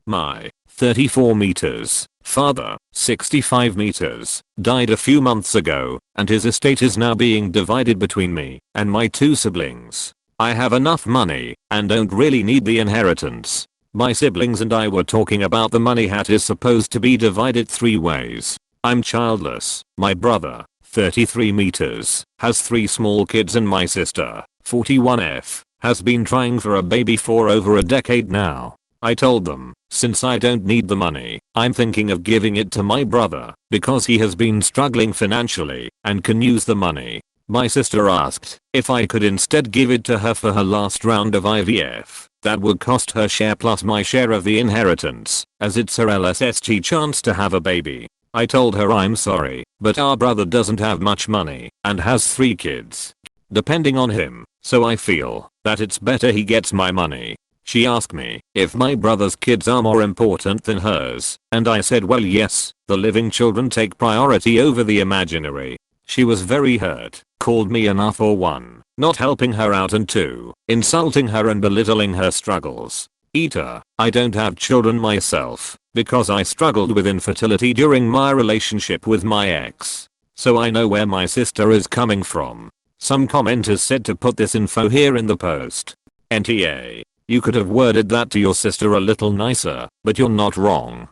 My 34 meters father, 65 meters, died a few months ago, and his estate is now being divided between me and my two siblings. I have enough money and don't really need the inheritance. My siblings and I were talking about the money that is supposed to be divided 3 ways. I'm childless. My brother, 33 meters, has 3 small kids, and my sister, 41F, has been trying for a baby for over a decade now. I told them, since I don't need the money, I'm thinking of giving it to my brother because he has been struggling financially and can use the money. My sister asked if I could instead give it to her for her last round of IVF. That would cost her share plus my share of the inheritance, as it's her LSSG chance to have a baby. I told her I'm sorry, but our brother doesn't have much money and has 3 kids depending on him, so I feel that it's better he gets my money. She asked me if my brother's kids are more important than hers, and I said well yes, the living children take priority over the imaginary. She was very hurt, called me an for 1, not helping her out, and 2, insulting her and belittling her struggles. Eater, I don't have children myself because I struggled with infertility during my relationship with my ex. So I know where my sister is coming from. Some commenters said to put this info here in the post. NTA. You could have worded that to your sister a little nicer, but you're not wrong.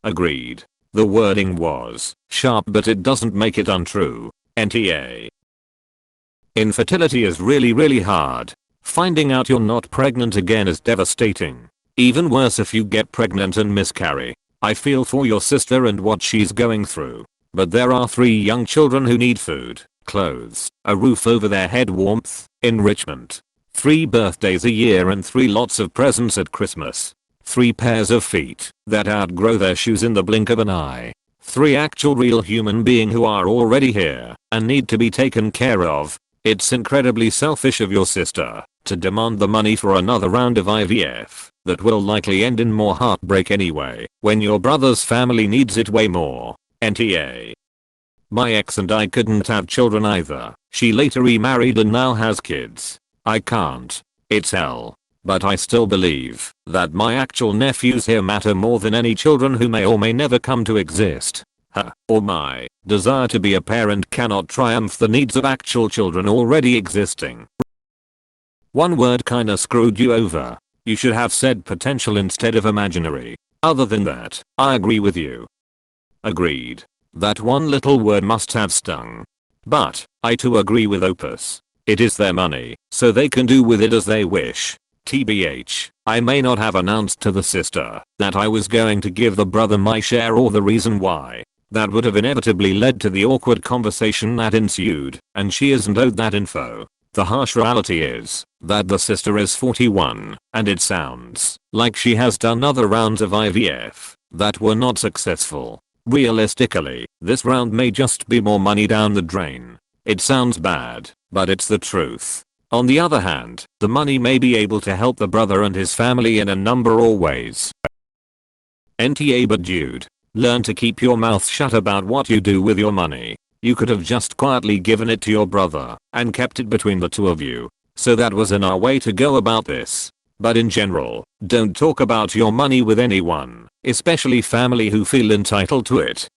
Agreed. The wording was sharp, but it doesn't make it untrue. NTA. Infertility is really hard. Finding out you're not pregnant again is devastating. Even worse if you get pregnant and miscarry. I feel for your sister and what she's going through. But there are 3 young children who need food, clothes, a roof over their head, warmth, enrichment. 3 birthdays a year and 3 lots of presents at Christmas. 3 pairs of feet that outgrow their shoes in the blink of an eye. 3 actual real human beings who are already here and need to be taken care of. It's incredibly selfish of your sister to demand the money for another round of IVF that will likely end in more heartbreak anyway, when your brother's family needs it way more. NTA. My ex and I couldn't have children either. She later remarried and now has kids. I can't. It's hell. But I still believe that my actual nephews here matter more than any children who may or may never come to exist. Or my desire to be a parent cannot triumph the needs of actual children already existing. One word kinda screwed you over. You should have said potential instead of imaginary. Other than that, I agree with you. Agreed. That one little word must have stung. But I too agree with Opus. It is their money, so they can do with it as they wish. TBH, I may not have announced to the sister that I was going to give the brother my share or the reason why. That would have inevitably led to the awkward conversation that ensued, and she isn't owed that info. The harsh reality is that the sister is 41, and it sounds like she has done other rounds of IVF that were not successful. Realistically, this round may just be more money down the drain. It sounds bad, but it's the truth. On the other hand, the money may be able to help the brother and his family in a number of ways. NTA. But dude, learn to keep your mouth shut about what you do with your money. You could have just quietly given it to your brother and kept it between the 2 of you. So that was our way to go about this. But in general, don't talk about your money with anyone, especially family who feel entitled to it.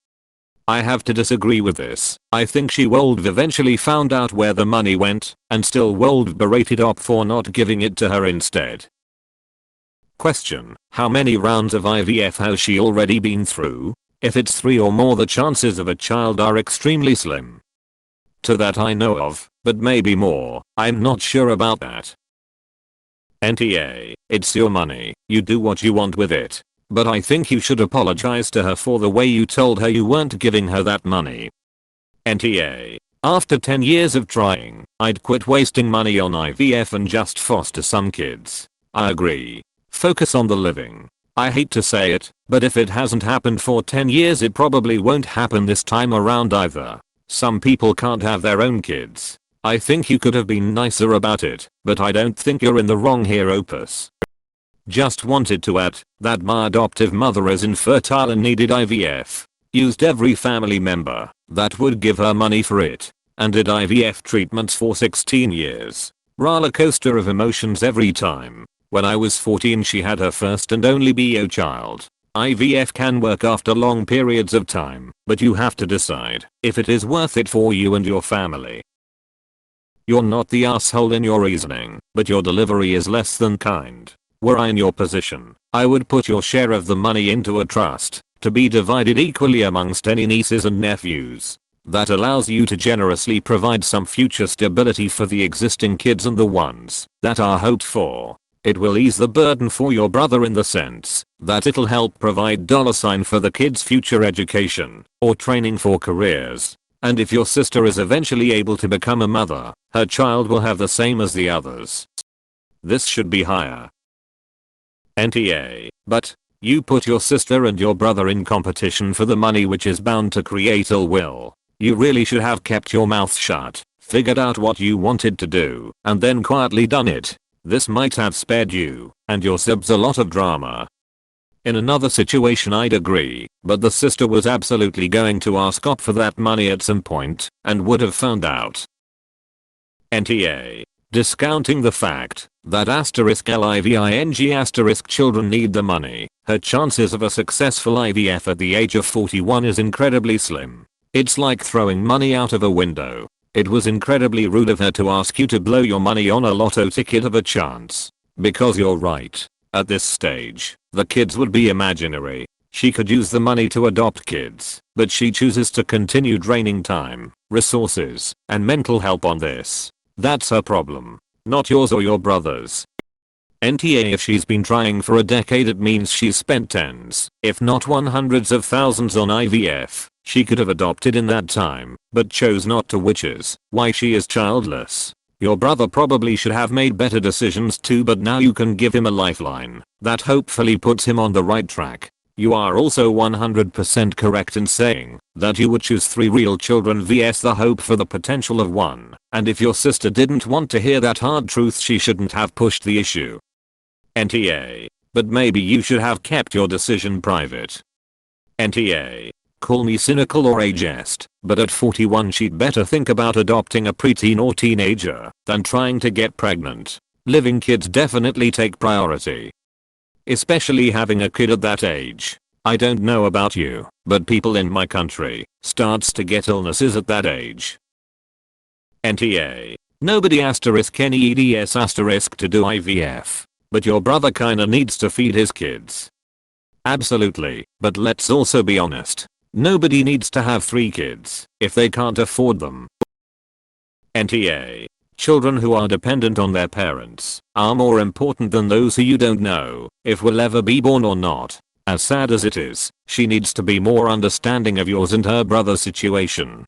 I have to disagree with this. I think she would eventually found out where the money went and still would berated Op for not giving it to her instead. Question: how many rounds of IVF has she already been through? If it's 3 or more, the chances of a child are extremely slim. To that I know of, but maybe more. I'm not sure about that. NTA. It's your money. You do what you want with it. But I think you should apologize to her for the way you told her you weren't giving her that money. NTA. After 10 years of trying, I'd quit wasting money on IVF and just foster some kids. I agree. Focus on the living. I hate to say it, but if it hasn't happened for 10 years, it probably won't happen this time around either. Some people can't have their own kids. I think you could have been nicer about it, but I don't think you're in the wrong here, Opus. Just wanted to add that my adoptive mother is infertile and needed IVF. Used every family member that would give her money for it, and did IVF treatments for 16 years. Roller coaster of emotions every time. When I was 14 she had her first and only BO child. IVF can work after long periods of time, but you have to decide if it is worth it for you and your family. You're not the asshole in your reasoning, but your delivery is less than kind. Were I in your position, I would put your share of the money into a trust, to be divided equally amongst any nieces and nephews. That allows you to generously provide some future stability for the existing kids and the ones that are hoped for. It will ease the burden for your brother in the sense that it'll help provide $ for the kids' future education or training for careers. And if your sister is eventually able to become a mother, her child will have the same as the others. This should be higher. NTA, but you put your sister and your brother in competition for the money, which is bound to create ill will. You really should have kept your mouth shut, figured out what you wanted to do, and then quietly done it. This might have spared you and your sibs a lot of drama. In another situation I'd agree, but the sister was absolutely going to ask up for that money at some point and would have found out. NTA. Discounting the fact that *living* children need the money, her chances of a successful IVF at the age of 41 is incredibly slim. It's like throwing money out of a window. It was incredibly rude of her to ask you to blow your money on a lotto ticket of a chance. Because you're right. At this stage, the kids would be imaginary. She could use the money to adopt kids, but she chooses to continue draining time, resources, and mental help on this. That's her problem, not yours or your brother's. NTA. If she's been trying for a decade, it means she's spent tens, if not hundreds of thousands on IVF. She could have adopted in that time, but chose not to, which is why she is childless. Your brother probably should have made better decisions too, but now you can give him a lifeline that hopefully puts him on the right track. You are also 100% correct in saying that you would choose 3 real children vs the hope for the potential of 1, and if your sister didn't want to hear that hard truth, she shouldn't have pushed the issue. NTA. But maybe you should have kept your decision private. NTA. Call me cynical or ageist, but at 41 she'd better think about adopting a preteen or teenager than trying to get pregnant. Living kids definitely take priority. Especially having a kid at that age. I don't know about you, but people in my country starts to get illnesses at that age. NTA. Nobody *any eds* to do IVF. But your brother kinda needs to feed his kids. Absolutely, but let's also be honest. Nobody needs to have 3 kids if they can't afford them. NTA. Children who are dependent on their parents are more important than those who you don't know if will ever be born or not. As sad as it is, she needs to be more understanding of yours and her brother's situation.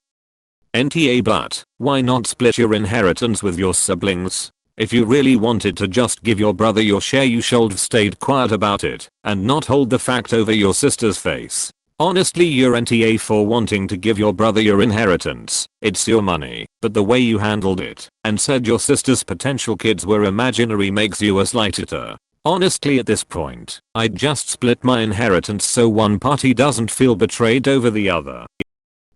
NTA. But why not split your inheritance with your siblings? If you really wanted to just give your brother your share, you should have stayed quiet about it and not hold the fact over your sister's face. Honestly, you're NTA for wanting to give your brother your inheritance. It's your money, but the way you handled it and said your sister's potential kids were imaginary makes you a slight eater. Honestly, at this point, I'd just split my inheritance so one party doesn't feel betrayed over the other.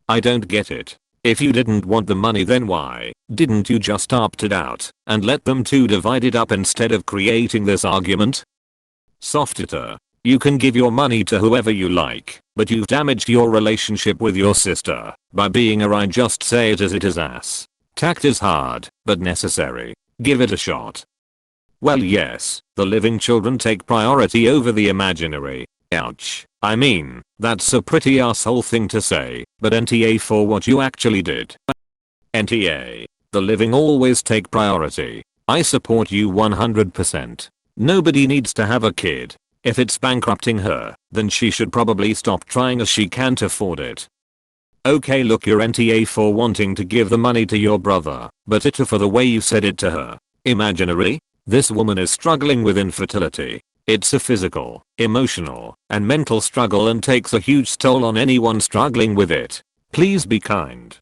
I don't get it. If you didn't want the money, then why didn't you just opt it out and let them two divide it up instead of creating this argument? Softeter. You can give your money to whoever you like, but you've damaged your relationship with your sister by being a just say it as it is ass. Tact is hard, but necessary. Give it a shot. Well, yes, the living children take priority over the imaginary. Ouch. I mean, that's a pretty asshole thing to say, but NTA for what you actually did. NTA. The living always take priority. I support you 100%. Nobody needs to have a kid. If it's bankrupting her, then she should probably stop trying as she can't afford it. Okay, look, you're NTA for wanting to give the money to your brother, but it for the way you said it to her. Imaginary? This woman is struggling with infertility. It's a physical, emotional, and mental struggle and takes a huge toll on anyone struggling with it. Please be kind.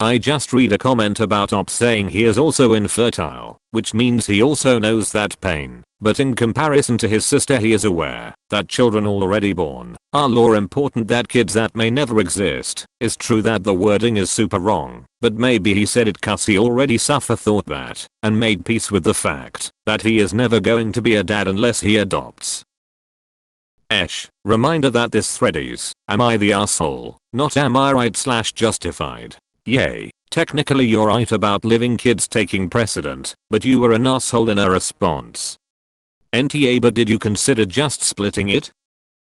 I just read a comment about Op saying he is also infertile, which means he also knows that pain, but in comparison to his sister he is aware that children already born are more important than kids that may never exist. It's true that the wording is super wrong, but maybe he said it cause he already thought that, and made peace with the fact that he is never going to be a dad unless he adopts. Reminder that this thread is, am I the asshole, not am I right / justified. Yay, technically you're right about living kids taking precedent, but you were an asshole in a response. NTA, but did you consider just splitting it?